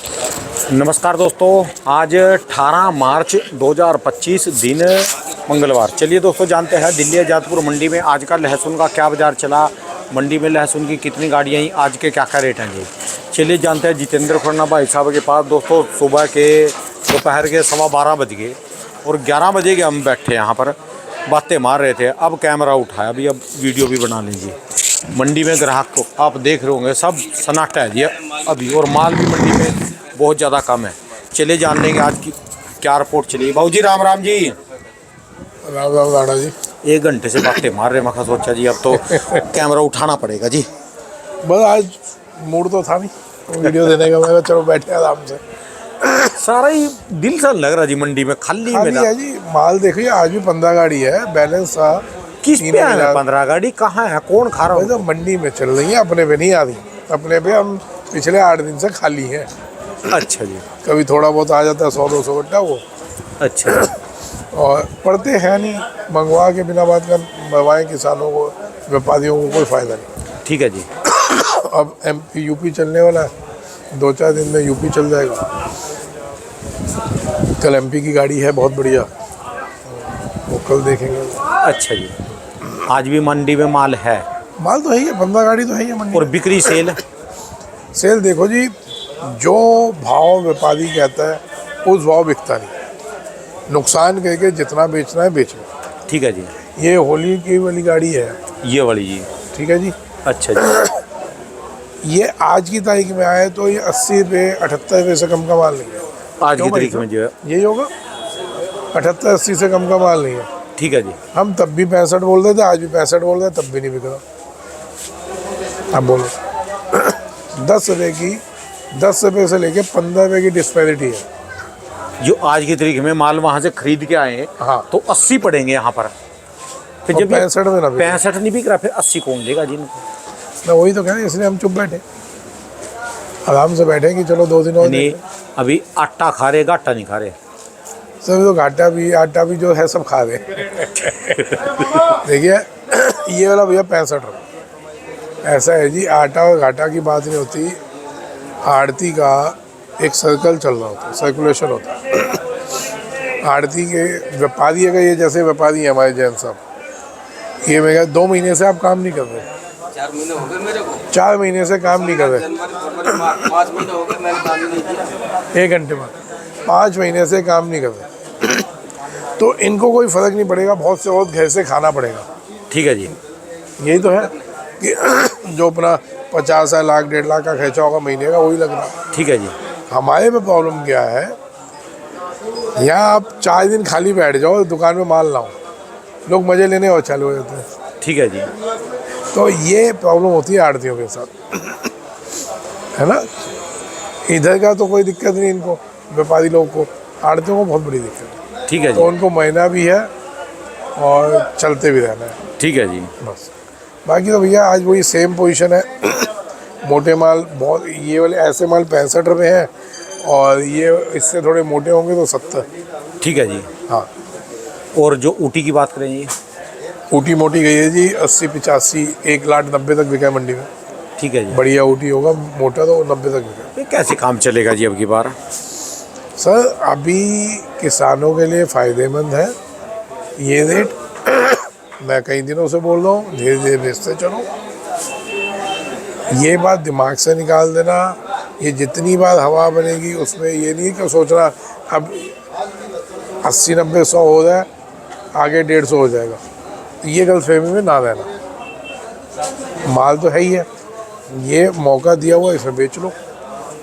नमस्कार दोस्तों, आज 18 मार्च 2025 दिन मंगलवार। चलिए दोस्तों, जानते हैं दिल्ली आजादपुर मंडी में आज का लहसुन का क्या बाज़ार चला, मंडी में लहसुन की कितनी गाड़ियाँ आई, आज के क्या क्या रेट हैं जी। चलिए जानते हैं जितेंद्र खन्ना भाई साहब के पास। दोस्तों सुबह के दोपहर के 12:15 बज गए और 11 बजे के हम बैठे यहाँ पर बातें मार रहे थे। अब कैमरा उठाया, अभी अब वीडियो भी बना लीजिए। मंडी में ग्राहक को आप देख रहे होंगे, सब सन्नाटा है जी अभी, और माल भी मंडी में बहुत ज़्यादा कम है। चलिए जान लेंगे आज की क्या रिपोर्ट चली। बाबू जी राम राम जी। राम राम राणा जी। 1 घंटे से बातें मार रहे, मैं सोचा जी अब तो कैमरा उठाना पड़ेगा जी। बस आज मूड तो था नहीं वीडियो देने का, मैं चलो बैठे आराम से। सारा ही दिल सा लग रहा जी, मंडी में खाली है जी। माल देखिए, आज भी 15 गाड़ी है, बैलेंस था। किस पे है 15 गाड़ी? कहाँ है, कौन खा रहा है? तो मंडी में चल रही है, अपने पे नहीं आ रही। अपने पे हम पिछले 8 दिन से खाली हैं। अच्छा जी। कभी थोड़ा बहुत आ जाता है 100-200 गड्ढा वो। अच्छा। और पढ़ते हैं नहीं, मंगवा के बिना बात कर मंगवाएं किसानों को, व्यापारियों को कोई फ़ायदा नहीं। ठीक है जी। अब MP यूपी चलने वाला है, 2-4 दिन में यूपी चल जाएगा। कल MP की गाड़ी है बहुत बढ़िया, वो कल देखेंगे। अच्छा जी। आज भी मंडी में माल है? माल तो है ही है, 15 गाड़ी तो है ही मंडी। और बिक्री सेल? सेल देखो जी, जो भाव व्यापारी कहता है उस भाव बिकता नहीं। नुकसान कह के जितना बेचना है बेच लो। ठीक है जी। ये होली की वाली गाड़ी है, ये वाली जी। ठीक है जी। अच्छा जी। ये आज की तारीख में आए तो ये 80 रुपये 78 रुपये से कम का माल नहीं है आज की तारीख में जो है यही होगा, 78-80 से कम का माल नहीं है। ठीक है जी। हम तब भी 65 बोल रहे थे, आज भी 65 बोल रहे, तब भी नहीं बिक रहा। अब बोलो 10 रुपये से लेके 15 रुपये की डिस्पैरिटी है। जो आज की तारीख में माल वहाँ से खरीद के आए, हाँ, तो 80 पड़ेंगे यहाँ पर। फिर जब 65 में ना 65 नहीं बिक रहा, फिर 80 कौन लेगा जी? मैं वही तो कह रहा हूँ, इसलिए हम चुप बैठे, आराम से बैठे कि चलो 2 दिन और नहीं। अभी आटा खा रहे, आटा नहीं खा रहे सब। तो आटा भी जो है सब खा रहे। देखिए ये वाला भैया 65 रुपये। ऐसा है जी, आटा और घाटा की बात नहीं होती, आड़ती का एक सर्कल चल रहा होता है, सर्कुलेशन होता है। आड़ती के व्यापारी अगर ये जैसे व्यापारी हैं हमारे जैन साहब, ये मेरा 2 महीने से आप काम नहीं कर रहे, 4 महीने हो गए मेरे को, 4 महीने से काम नहीं कर रहे, 5 महीने हो गए मैंने काम नहीं किया। 1 घंटे में 5 महीने से काम नहीं कर रहे, तो इनको कोई फ़र्क नहीं पड़ेगा, बहुत से बहुत घर से खाना पड़ेगा। ठीक है जी। यही तो है कि जो अपना 50 लाख 1.5 लाख का खर्चा होगा महीने का, वही लग रहा है। ठीक है जी। हमारे में प्रॉब्लम क्या है, यहाँ आप 4 दिन खाली बैठ जाओ, दुकान में माल लाओ, लोग मज़े लेने और चालू हो जाते हैं। ठीक है जी। तो ये प्रॉब्लम होती है आड़तियों के साथ, है ना। इधर का तो कोई दिक्कत नहीं इनको, व्यापारी लोग को, आड़तियों को बहुत बड़ी दिक्कत है। ठीक है जी। तो उनको महीना भी है और चलते भी रहना है। ठीक है जी। बस बाकी तो भैया आज वही सेम पोजीशन है। मोटे माल बहुत, ये वाले ऐसे माल 65 रुपये हैं, और ये इससे थोड़े मोटे होंगे तो 70। ठीक है जी। हाँ। और जो ऊटी की बात करें जी? ऊटी मोटी गई है जी 80-85, 1,90,000 तक बिका है मंडी में। ठीक है जी। बढ़िया ऊटी होगा, मोटा तो 90 तक बिका। ये कैसे काम चलेगा जी अब की बार? सर अभी किसानों के लिए फ़ायदेमंद है ये रेट। मैं कई दिनों से बोल रहा हूँ, धीरे धीरे बेचते चलो। ये बात दिमाग से निकाल देना, ये जितनी बार हवा बनेगी उसमें ये नहीं कि सोचना अब 80-90-100 हो जाए, आगे 150 हो जाएगा, ये गलतफहमी में ना रहना। माल तो है ही है, ये मौका दिया हुआ, इसमें बेच लो,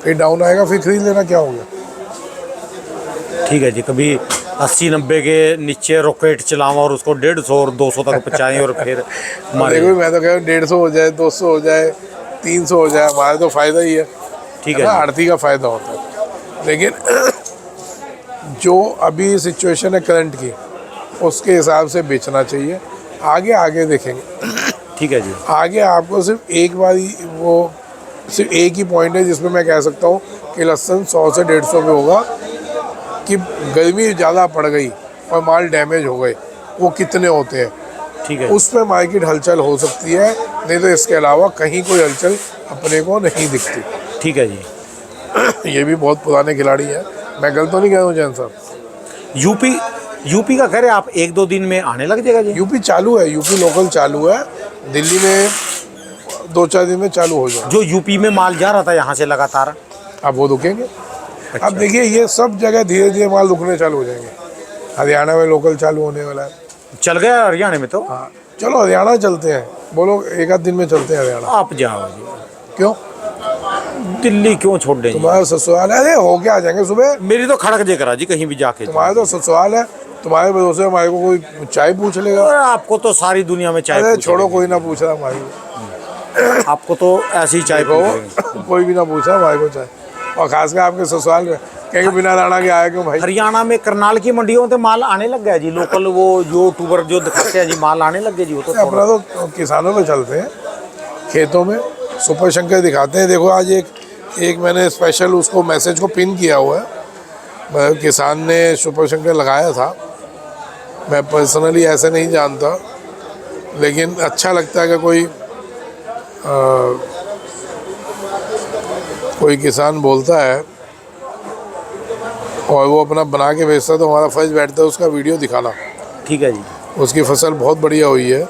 फिर डाउन आएगा फिर खरीद लेना, क्या हो गया। ठीक है जी। कभी 80-90 के नीचे रॉकेट चलावा और उसको 150 और 200 तक पहुँचाएँ और फिर देखो मैं तो कह रहा हूँ 150 हो जाए, 200 हो जाए, 300 हो जाए, हमारा तो फ़ायदा ही है। ठीक है। आड़ती का फ़ायदा होता है, लेकिन जो अभी सिचुएशन है करंट की, उसके हिसाब से बेचना चाहिए। आगे देखेंगे। ठीक है जी। आगे आपको सिर्फ एक बार ही, वो सिर्फ एक ही पॉइंट है जिसमें मैं कह सकता हूँ कि लहसुन 100 से 150 पे होगा, कि गर्मी ज़्यादा पड़ गई और माल डैमेज हो गए, वो कितने होते हैं। ठीक है। उस पर मार्केट हलचल हो सकती है, नहीं तो इसके अलावा कहीं कोई हलचल अपने को नहीं दिखती। ठीक है जी। ये भी बहुत पुराने खिलाड़ी हैं। मैं गलत तो नहीं कह रहा हूँ जैन साहब। यूपी का कह रहे आप 1-2 दिन में आने लग जाएगा जी? यूपी चालू है, यूपी लोकल चालू है। दिल्ली में 2-4 दिन में चालू हो जाए। जो यूपी में माल जा रहा था यहाँ से लगातार, अब वो रुकेंगे। अच्छा। अब देखिए ये सब जगह धीरे धीरे माल रुकने चालू हो जाएंगे। हरियाणा में लोकल चालू होने वाला है। चल गया हरियाणा में तो। हाँ चलो हरियाणा चलते हैं, बोलो 1 आध दिन में चलते हैं हरियाणा। आप जाओ जी, क्यों? दिल्ली क्यों छोड़ दें? तुम्हारा ससुराल है। अरे होके आ जाएंगे सुबह। मेरी तो खड़क जे करा जी कहीं भी जाके। तुम्हारा तो ससुराल है, तुम्हारे भरोसे हमारे को कोई चाय पूछ लेगा? अरे आपको तो सारी दुनिया में चाय अरे पूछ छोड़ो, लेंगे। कोई ना पूछ रहा हमारे को। आपको तो ऐसी ही चाय पूछेंगे। देखो कोई भी ना पूछा हमारे को चाय, और खासकर आपके ससुराल में कहीं बिना दाना के आया क्यों भाई? हरियाणा में करनाल की मंडियों में माल आने लग गया जी। लोकल वो यूट्यूबर जो दिखाते हैं जी, माल आने लग गया जी। वो तो अपना तो किसानों में चलते हैं, खेतों में सुपर शंकर दिखाते हैं। देखो आज एक मैंने स्पेशल उसको मैसेज को पिन किया हुआ है। किसान ने सुपर शंकर लगाया था। मैं पर्सनली ऐसे नहीं जानता, लेकिन अच्छा लगता है कि कोई किसान बोलता है और वो अपना बना के बेचता है, तो हमारा फर्ज बैठता है उसका वीडियो दिखाना। ठीक है जी। उसकी फसल बहुत बढ़िया हुई है।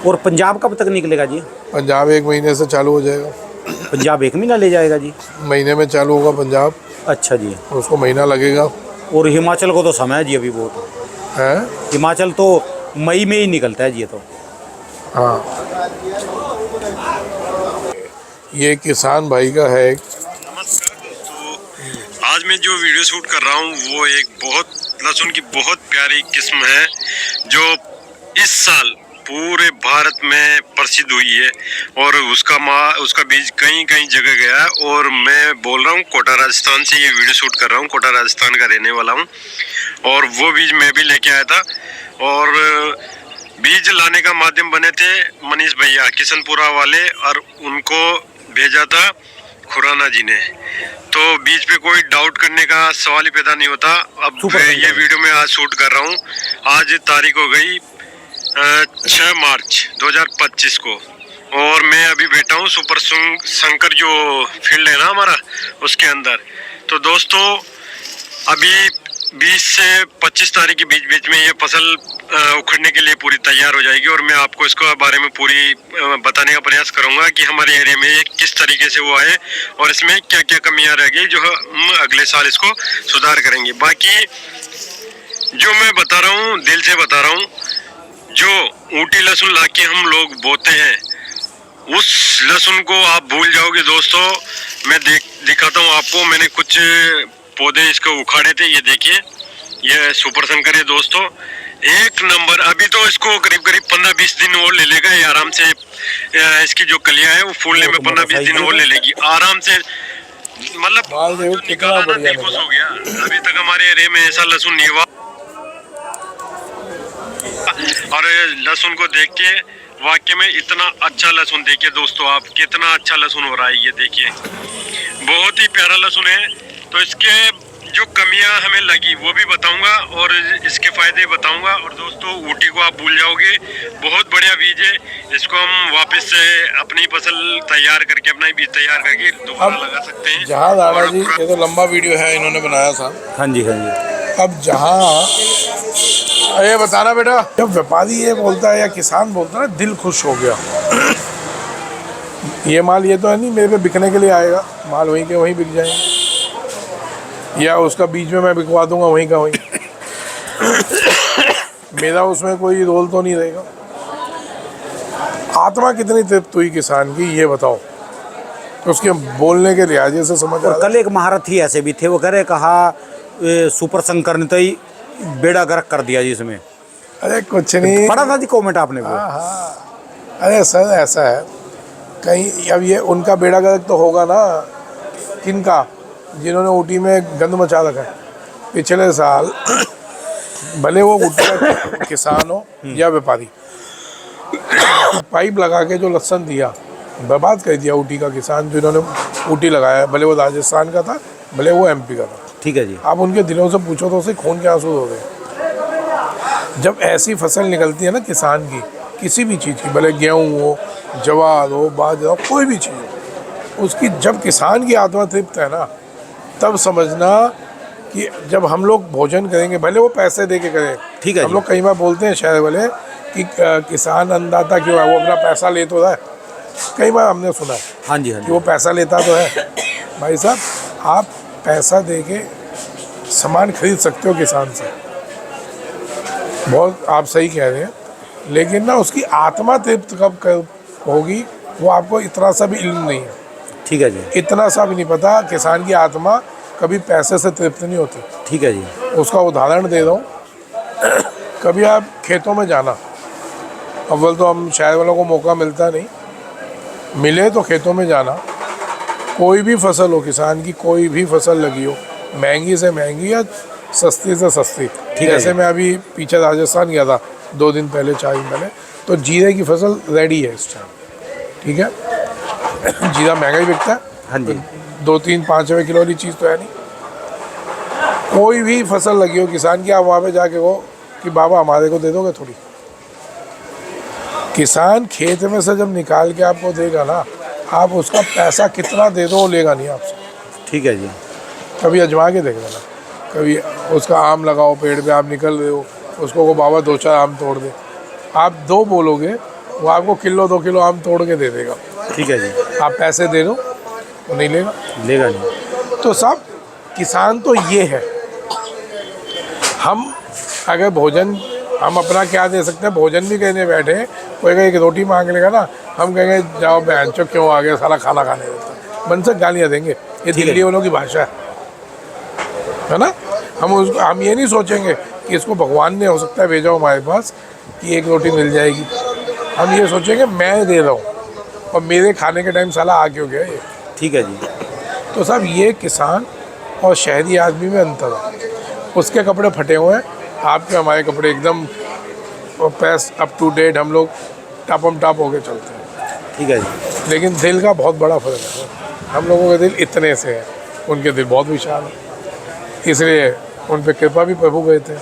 और पंजाब कब तक निकलेगा जी? पंजाब 1 महीने से चालू हो जाएगा। पंजाब 1 महीना ले जाएगा जी? महीने में चालू होगा पंजाब। अच्छा जी। उसको महीना लगेगा। और हिमाचल को तो समय है जी अभी बहुत है। हिमाचल तो मई में ही निकलता है जी ये तो। हाँ ये किसान भाई का है। नमस्कार दोस्तों, आज मैं जो वीडियो शूट कर रहा हूँ वो एक लहसुन की बहुत प्यारी किस्म है जो इस साल पूरे भारत में प्रसिद्ध हुई है और उसका बीज कई जगह गया है। और मैं बोल रहा हूँ कोटा राजस्थान से ये वीडियो शूट कर रहा हूँ। कोटा राजस्थान का रहने वाला हूँ और वो बीज मैं भी लेके आया था। और बीज लाने का माध्यम बने थे मनीष भैया किशनपुरा वाले, और उनको भेजा था खुराना जी ने। तो बीज पे कोई डाउट करने का सवाल ही पैदा नहीं होता। अब ये वीडियो मैं आज शूट कर रहा हूँ। आज तारीख हो गई 6 मार्च 2025 को, और मैं अभी बैठा हूँ सुपर शंकर जो फील्ड है ना हमारा, उसके अंदर। तो दोस्तों अभी 20 से 25 तारीख के बीच में ये फसल उखड़ने के लिए पूरी तैयार हो जाएगी। और मैं आपको इसके बारे में पूरी बताने का प्रयास करूंगा कि हमारे एरिया में ये किस तरीके से वो आए और इसमें क्या क्या कमियां रह गई जो हम अगले साल इसको सुधार करेंगे। बाकी जो मैं बता रहा हूँ दिल से बता रहा हूँ, जो ऊटी लहसुन लाके हम लोग बोते हैं उस लहसुन को आप भूल जाओगे दोस्तों। मैं दिखाता हूँ आपको। मैंने कुछ पौधे इसको उखाड़े थे, ये देखिए, ये सुपर शंकर है दोस्तों, 1 नंबर। अभी तो इसको करीब 15-20 दिन और ले लेगा ये आराम से। इसकी जो कलियां है वो फूलने में 15-20 दिन और ले लेगी आराम से। मतलब निकाला ना दिल खुश हो गया। अभी तक हमारे एरिया में ऐसा लहसुन नहीं हुआ। और लहसुन को देख के वाकई में इतना अच्छा लहसुन देखिए दोस्तों आप, कितना अच्छा लहसुन हो रहा है। ये देखिए बहुत ही प्यारा लहसुन है। तो इसके जो कमियां हमें लगी वो भी बताऊंगा और इसके फायदे बताऊंगा। और दोस्तों ऊटी को आप भूल जाओगे, बहुत बढ़िया बीज है। इसको हम वापस से अपनी फसल तैयार करके, अपना ही बीज तैयार करके दोबारा लगा सकते हैं। जहाँ दादा जी, ये तो लंबा वीडियो है, इन्होंने बनाया था। हाँ जी हाँ जी। अब जहाँ ये बताना बेटा, जब व्यापारी ये बोलता है या किसान बोलता है ना, दिल खुश हो गया। ये माल ये तो है नहीं मेरे पे बिकने के लिए आएगा, माल वहीं के वहीं बिक जाएंगे, या उसका बीच में मैं बिकवा दूंगा वहीं का वहीं। मेरा उसमें कोई रोल तो नहीं रहेगा। आत्मा कितनी तृप्त हुई किसान की, ये बताओ। उसके बोलने के लिहाजे से समझ और कल एक महारथी ऐसे भी थे, वो कहा सुपर शंकर ने तो ही बेड़ा गर्क कर दिया जी इसमें। अरे कुछ नहीं, पढ़ा था जी कमेंट आपने वो? हाँ। अरे सर ऐसा है, कहीं अब ये उनका बेड़ा गर्क तो होगा ना, किनका, जिन्होंने ऊटी में गंद मचा रखा है पिछले साल। भले वो ऊटी का किसान हो या व्यापारी, पाइप लगा के जो लहसुन दिया, बर्बाद कर दिया ऊटी का किसान जिन्होंने ऊटी लगाया। भले वो राजस्थान का था, भले वो MP का था। ठीक है जी। आप उनके दिलों से पूछो तो उसे खून के आंसू हो गए। जब ऐसी फसल निकलती है ना किसान की, किसी भी चीज़ की, भले गेहूँ हो, ज्वार हो, बाजरा हो, कोई भी चीज़ हो, उसकी जब किसान की आत्मा तृप्त है ना, तब समझना कि जब हम लोग भोजन करेंगे, भले वो पैसे दे के करें। ठीक है हम जी। लोग कई बार बोलते हैं शहर वाले कि किसान अन्नदाता क्यों है, वो अपना पैसा ले तो रहा है। कई बार हमने सुना है हाँ जी, हाँ कि जी। वो पैसा लेता तो है। भाई साहब, आप पैसा दे के सामान खरीद सकते हो किसान से, बहुत आप सही कह रहे हैं, लेकिन ना उसकी आत्मा तृप्त कब होगी, वो आपको इतना सा भी इल्म नहीं है। ठीक है जी। इतना सा भी नहीं पता, किसान की आत्मा कभी पैसे से तृप्त नहीं होती। ठीक है जी। उसका उदाहरण दे रहा हूँ। कभी आप खेतों में जाना, अव्वल तो हम शहर वालों को मौका मिलता नहीं, मिले तो खेतों में जाना, कोई भी फसल हो, किसान की कोई भी फसल लगी हो, महंगी से महंगी या सस्ती से सस्ती। है जैसे जी। मैं अभी पीछे राजस्थान गया था 2 दिन पहले, 4 दिन पहले, तो जीरे की फसल रेडी है इस टाइम। ठीक है, जीरा महंगा ही बिकता है। हाँ जी। 2, 3, 5 रुपये किलो वाली चीज़ तो है नहीं। कोई भी फसल लगी हो किसान की, आप वहाँ पे जाके कहो कि बाबा हमारे को दे दोगे थोड़ी। किसान खेत में से जब निकाल के आपको देगा ना, आप उसका पैसा कितना दे दो वो लेगा नहीं आपसे। ठीक है जी। कभी अजमा के देख लेना। कभी उसका आम लगाओ पेड़ पे, आप निकल रहे हो, उसको को बाबा 2-4 आम तोड़ दे, आप 2 बोलोगे, वो आपको किलो 2 किलो आम तोड़ के दे देगा। ठीक है जी। आप पैसे दे दो, वो नहीं लेगा। लेगा नहीं। तो सब किसान तो ये है। हम अगर भोजन, हम अपना क्या दे सकते हैं, भोजन भी कहने बैठे, कोई अगर एक रोटी मांग लेगा ना, हम कहेंगे जाओ बहनचोद क्यों आ गया, साला खाना खाने देता, मन से गालियाँ देंगे। ये दिल्ली वालों की भाषा है ना। हम ये नहीं सोचेंगे कि इसको भगवान ने हो सकता है भेजा हो हमारे पास कि एक रोटी मिल जाएगी। हम ये सोचेंगे मैं दे रहा हूँ और मेरे खाने के टाइम साला आ क्यों गया ये। ठीक है जी। तो साहब ये किसान और शहरी आदमी में अंतर है। उसके कपड़े फटे हुए हैं, आपके हमारे कपड़े एकदम पैस अप टू डेट, हम लोग टापम टाप होके चलते हैं। ठीक है जी। लेकिन दिल का बहुत बड़ा फर्क है। हम लोगों के दिल इतने से है, उनके दिल बहुत विशाल है, इसलिए उन पे कृपा भी प्रभु गए थे।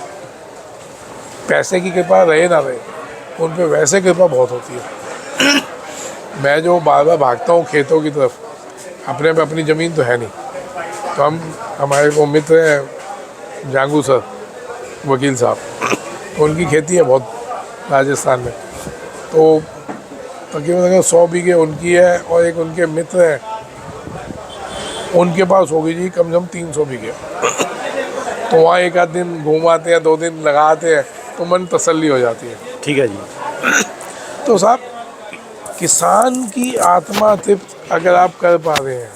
पैसे की कृपा रहे ना रहे, उन पे वैसे कृपा बहुत होती है। मैं जो बार बार भागता हूँ खेतों की तरफ, अपने पे अपनी ज़मीन तो है नहीं, तो हमारे को मित्र हैं जांगू सर, वकील साहब, तो उनकी खेती है बहुत राजस्थान में, तो तकरीबन 100 बीघे उनकी है और एक उनके मित्र हैं, उनके पास होगी जी कम से कम 300 बीघे। तो वहाँ एक आध दिन घूम आते हैं, 2 दिन लगाते हैं, तो मन तसल्ली हो जाती है। ठीक है जी। तो साहब किसान की आत्मा तृप्त अगर आप कर पा रहे हैं,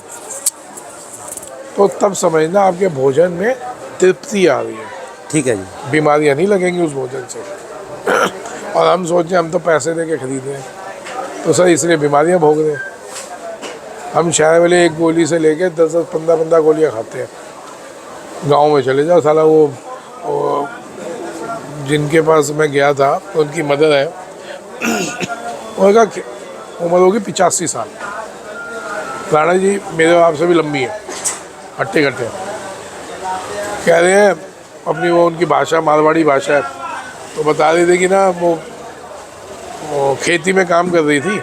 तो तब समझना आपके भोजन में तृप्ति आ रही है। ठीक है जी। बीमारियां नहीं लगेंगी उस भोजन से। और हम सोचें हम तो पैसे दे के खरीद रहे हैं, तो सर इसलिए बीमारियां भोग रहे हैं। हम शहर वाले एक गोली से लेके 10-10, 15-15 गोलियां खाते हैं। गांव में चले जाओ, साला वो जिनके पास मैं गया था, उनकी मदर है, उनका उम्र होगी 85 साल। राणा जी मेरे आपसे भी लंबी है, हट्टे कट्टे। कह रहे हैं अपनी वो उनकी भाषा मारवाड़ी भाषा है, तो बता रही थी कि ना वो खेती में काम कर रही थी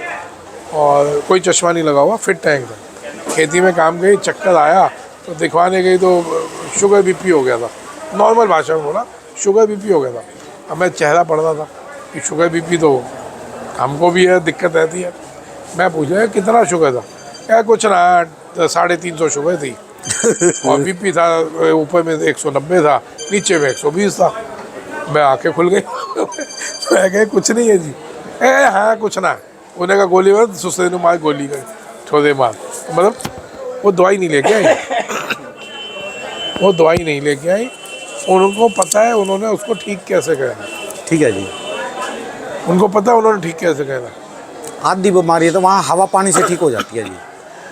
और कोई चश्मा नहीं लगा हुआ, फिट है एकदम। खेती में काम गई, चक्कर आया तो दिखवाने गई तो शुगर बीपी हो गया था। नॉर्मल भाषा में बोला शुगर बीपी हो गया था। अब मैं चेहरा पढ़ रहा था कि शुगर बीपी तो हमको भी है, दिक्कत रहती है। मैं पूछा कितना शुगर था, क्या कुछ ना 350 शुगर थी और बीपी था ऊपर में 190 था, नीचे में 120 था। मैं आंखें खुल गई। मैं कहे कुछ नहीं है जी। हाँ कुछ ना, उन्हें का गोली मार, सुस्ते ने मार गोली गई, छोड़े मार। मतलब वो दवाई नहीं लेके आई, वो दवाई नहीं लेके आई। उनको पता है उन्होंने उसको ठीक कैसे करना। ठीक है जी। उनको पता है उन्होंने ठीक कैसे करना। आधी बीमारी है तो वहाँ हवा पानी से ठीक हो जाती है जी,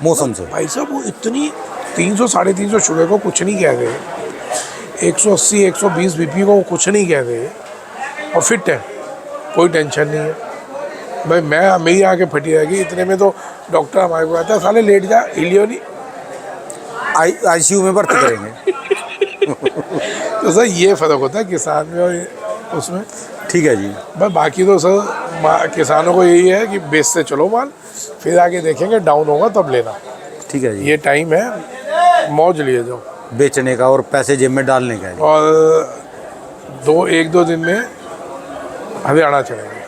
मौसम से। भाई साहब वो इतनी 300 350 शुगर को कुछ नहीं कह रहे, 180 120 बीपी को कुछ नहीं कह रहे और फिट है, कोई टेंशन नहीं है। भाई मेरी आंखें फटी रहेगी इतने में, तो डॉक्टर हमारे को कहता है साले लेट जा, हिलियो नहीं, आईसीयू में भर्ती करेंगे। तो सर ये फ़र्क होता है किसान में और उसमें। ठीक है जी। बस बाकी तो सर किसानों को यही है कि बेचते चलो माल, फिर आगे देखेंगे डाउन होगा तब लेना। ठीक है जी। ये टाइम है मौज लिए जाओ बेचने का और पैसे जेब में डालने का है जी। और एक दो दिन में हरियाणा चलेंगे।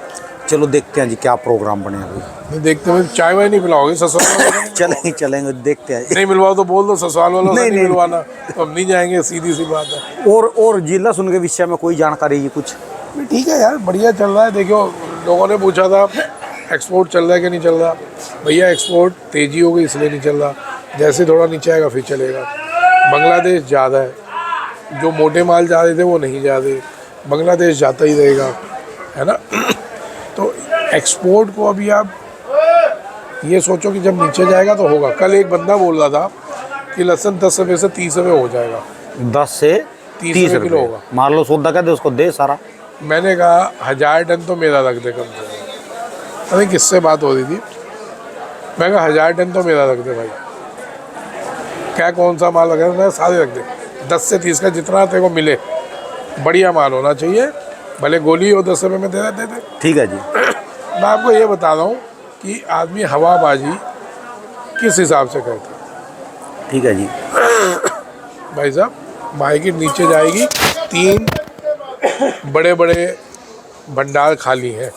चलो देखते हैं जी क्या प्रोग्राम बने अभी। नहीं देखते हुए चाय वाय नहीं पिलाओगे ससुराल वालों को? चलेंगे चलेंगे देखते हैं। नहीं मिलवाओ तो बोल दो ससुराल वालों से नहीं, नहीं नहीं। मिलवाना तो हम नहीं जाएंगे, सीधी सी बात है। और जी लहसुन के विषय में कोई जानकारी जी कुछ? ठीक है यार, बढ़िया चल रहा है। देखो लोगों ने पूछा था एक्सपोर्ट चल रहा है कि नहीं चल रहा। भैया एक्सपोर्ट तेजी हो गई इसलिए नहीं चल रहा, जैसे थोड़ा नीचे आएगा फिर चलेगा। बांग्लादेश ज़्यादा है, जो मोटे माल जा रहे थे वो नहीं जा रहे, बांग्लादेश जाता ही रहेगा, है ना। तो एक्सपोर्ट को अभी आप ये सोचो कि जब नीचे जाएगा तो होगा। कल एक बंदा बोल रहा था कि लहसुन 10 रुपये से 30 रुपये हो जाएगा, 10 से 30 किलो होगा। मान लो सौदा क्या दे उसको दे सारा। मैंने कहा 1000 टन तो मेरा रख दे कम से कम। पता नहीं किससे बात हो रही थी, मैं कहा 1000 टन तो मेरा रख दे भाई। क्या कौन सा माल रखा है, सारे रख दे। 10 से 30 का जितना तेरे को मिले, बढ़िया माल होना चाहिए, भले गोली हो 10 रुपये में दे दे। ठीक है जी। मैं आपको ये बता रहा हूँ कि आदमी हवाबाजी किस हिसाब से करता है। ठीक है जी। भाई साहब मार्केट नीचे जाएगी, 3 बड़े बड़े भंडार खाली हैं,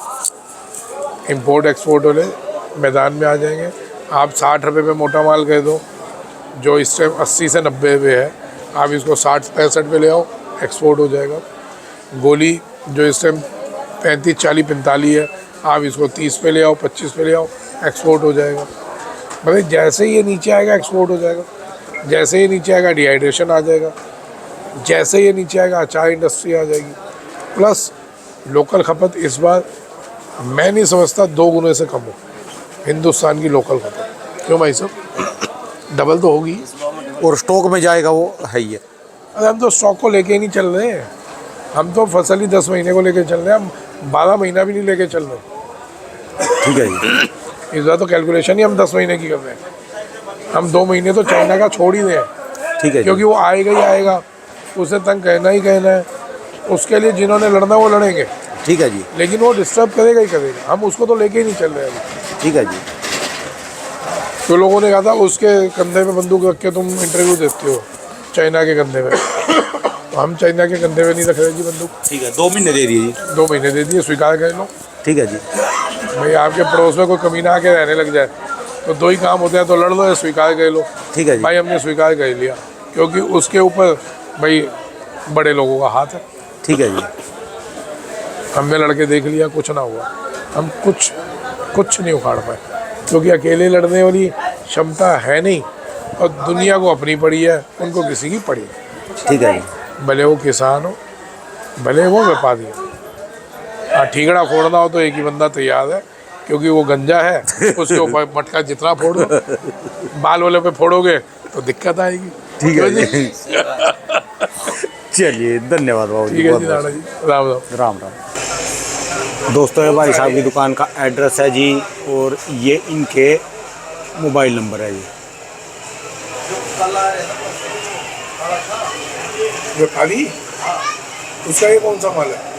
इंपोर्ट एक्सपोर्ट वाले मैदान में आ जाएंगे। आप 60 रुपये में मोटा माल कह दो, जो इस टाइम 80 से 90 रुपये है, आप इसको 60-65 पे ले आओ, एक्सपोर्ट हो जाएगा। गोली जो इस टाइम 35, 40, 45 है, आप इसको 30 पे ले आओ, 25 पे ले आओ, एक्सपोर्ट हो जाएगा। मतलब जैसे ही ये नीचे आएगा एक्सपोर्ट हो जाएगा, जैसे ही नीचे आएगा डिहाइड्रेशन आ जाएगा, जैसे ये नीचे आएगा अचार इंडस्ट्री आ जाएगी। प्लस लोकल खपत इस बार मैं नहीं समझता 2 गुने से कम हो हिंदुस्तान की लोकल खपत। क्यों भाई साहब, डबल तो होगी। और स्टॉक में जाएगा वो है ही है। अरे हम तो स्टॉक को लेके ही नहीं चल रहे हैं, हम तो फसल ही 10 महीने को लेके चल रहे हैं, हम 12 महीना भी नहीं लेके चल रहे। ठीक है जी। इस बार तो कैलकुलेशन ही हम 10 महीने की कर रहे हैं। हम 2 महीने तो चाइना का छोड़ ही दें, ठीक है जी। क्योंकि वो आएगा ही आएगा, उसे तंग कहना ही कहना है। उसके लिए जिन्होंने लड़ना वो लड़ेंगे, ठीक है जी। लेकिन वो डिस्टर्ब करेगा ही करेगा। हम उसको तो लेके ही नहीं चल रहे अभी। ठीक है जी। तो लोगों ने कहा था उसके कंधे पे बंदूक रख के तुम इंटरव्यू देते हो, चाइना के कंधे पे। तो हम चाइना के कंधे पे नहीं रख रहे जी बंदूक। ठीक है, 2 महीने दे दिए जी। 2 महीने दे दिए, स्वीकार कर लो। ठीक है जी। भाई आपके पड़ोस में कोई कमीना आके रहने लग जाए तो 2 ही काम होते हैं, तो लड़ लो या स्वीकार कर लो। ठीक है जी। भाई हमने स्वीकार कर लिया, क्योंकि उसके ऊपर भाई बड़े लोगों का हाथ है। ठीक है जी। हमने लड़के देख लिया, कुछ ना हुआ। हम कुछ नहीं उखाड़ पाए, क्योंकि अकेले लड़ने वाली क्षमता है नहीं, और दुनिया को अपनी पड़ी है, उनको किसी की पड़ी है। ठीक है जी। भले वो किसान हो, भले वो व्यापारी हो। ठीकड़ा फोड़ना हो तो एक ही बंदा तैयार है, क्योंकि वो गंजा है, उसके ऊपर मटका जितना फोड़ दो, बाल वाले पे फोड़ोगे तो दिक्कत आएगी। ठीक है जी। चलिए धन्यवाद बाबू जी। ठीक है बहुत जी, बहुत। राणा जी, राम राम। राम राम। दोस्तों ये भाई साहब की दुकान का एड्रेस है जी, और ये इनके मोबाइल नंबर है जी। व्यापारी उसका ये कौन सा माल है?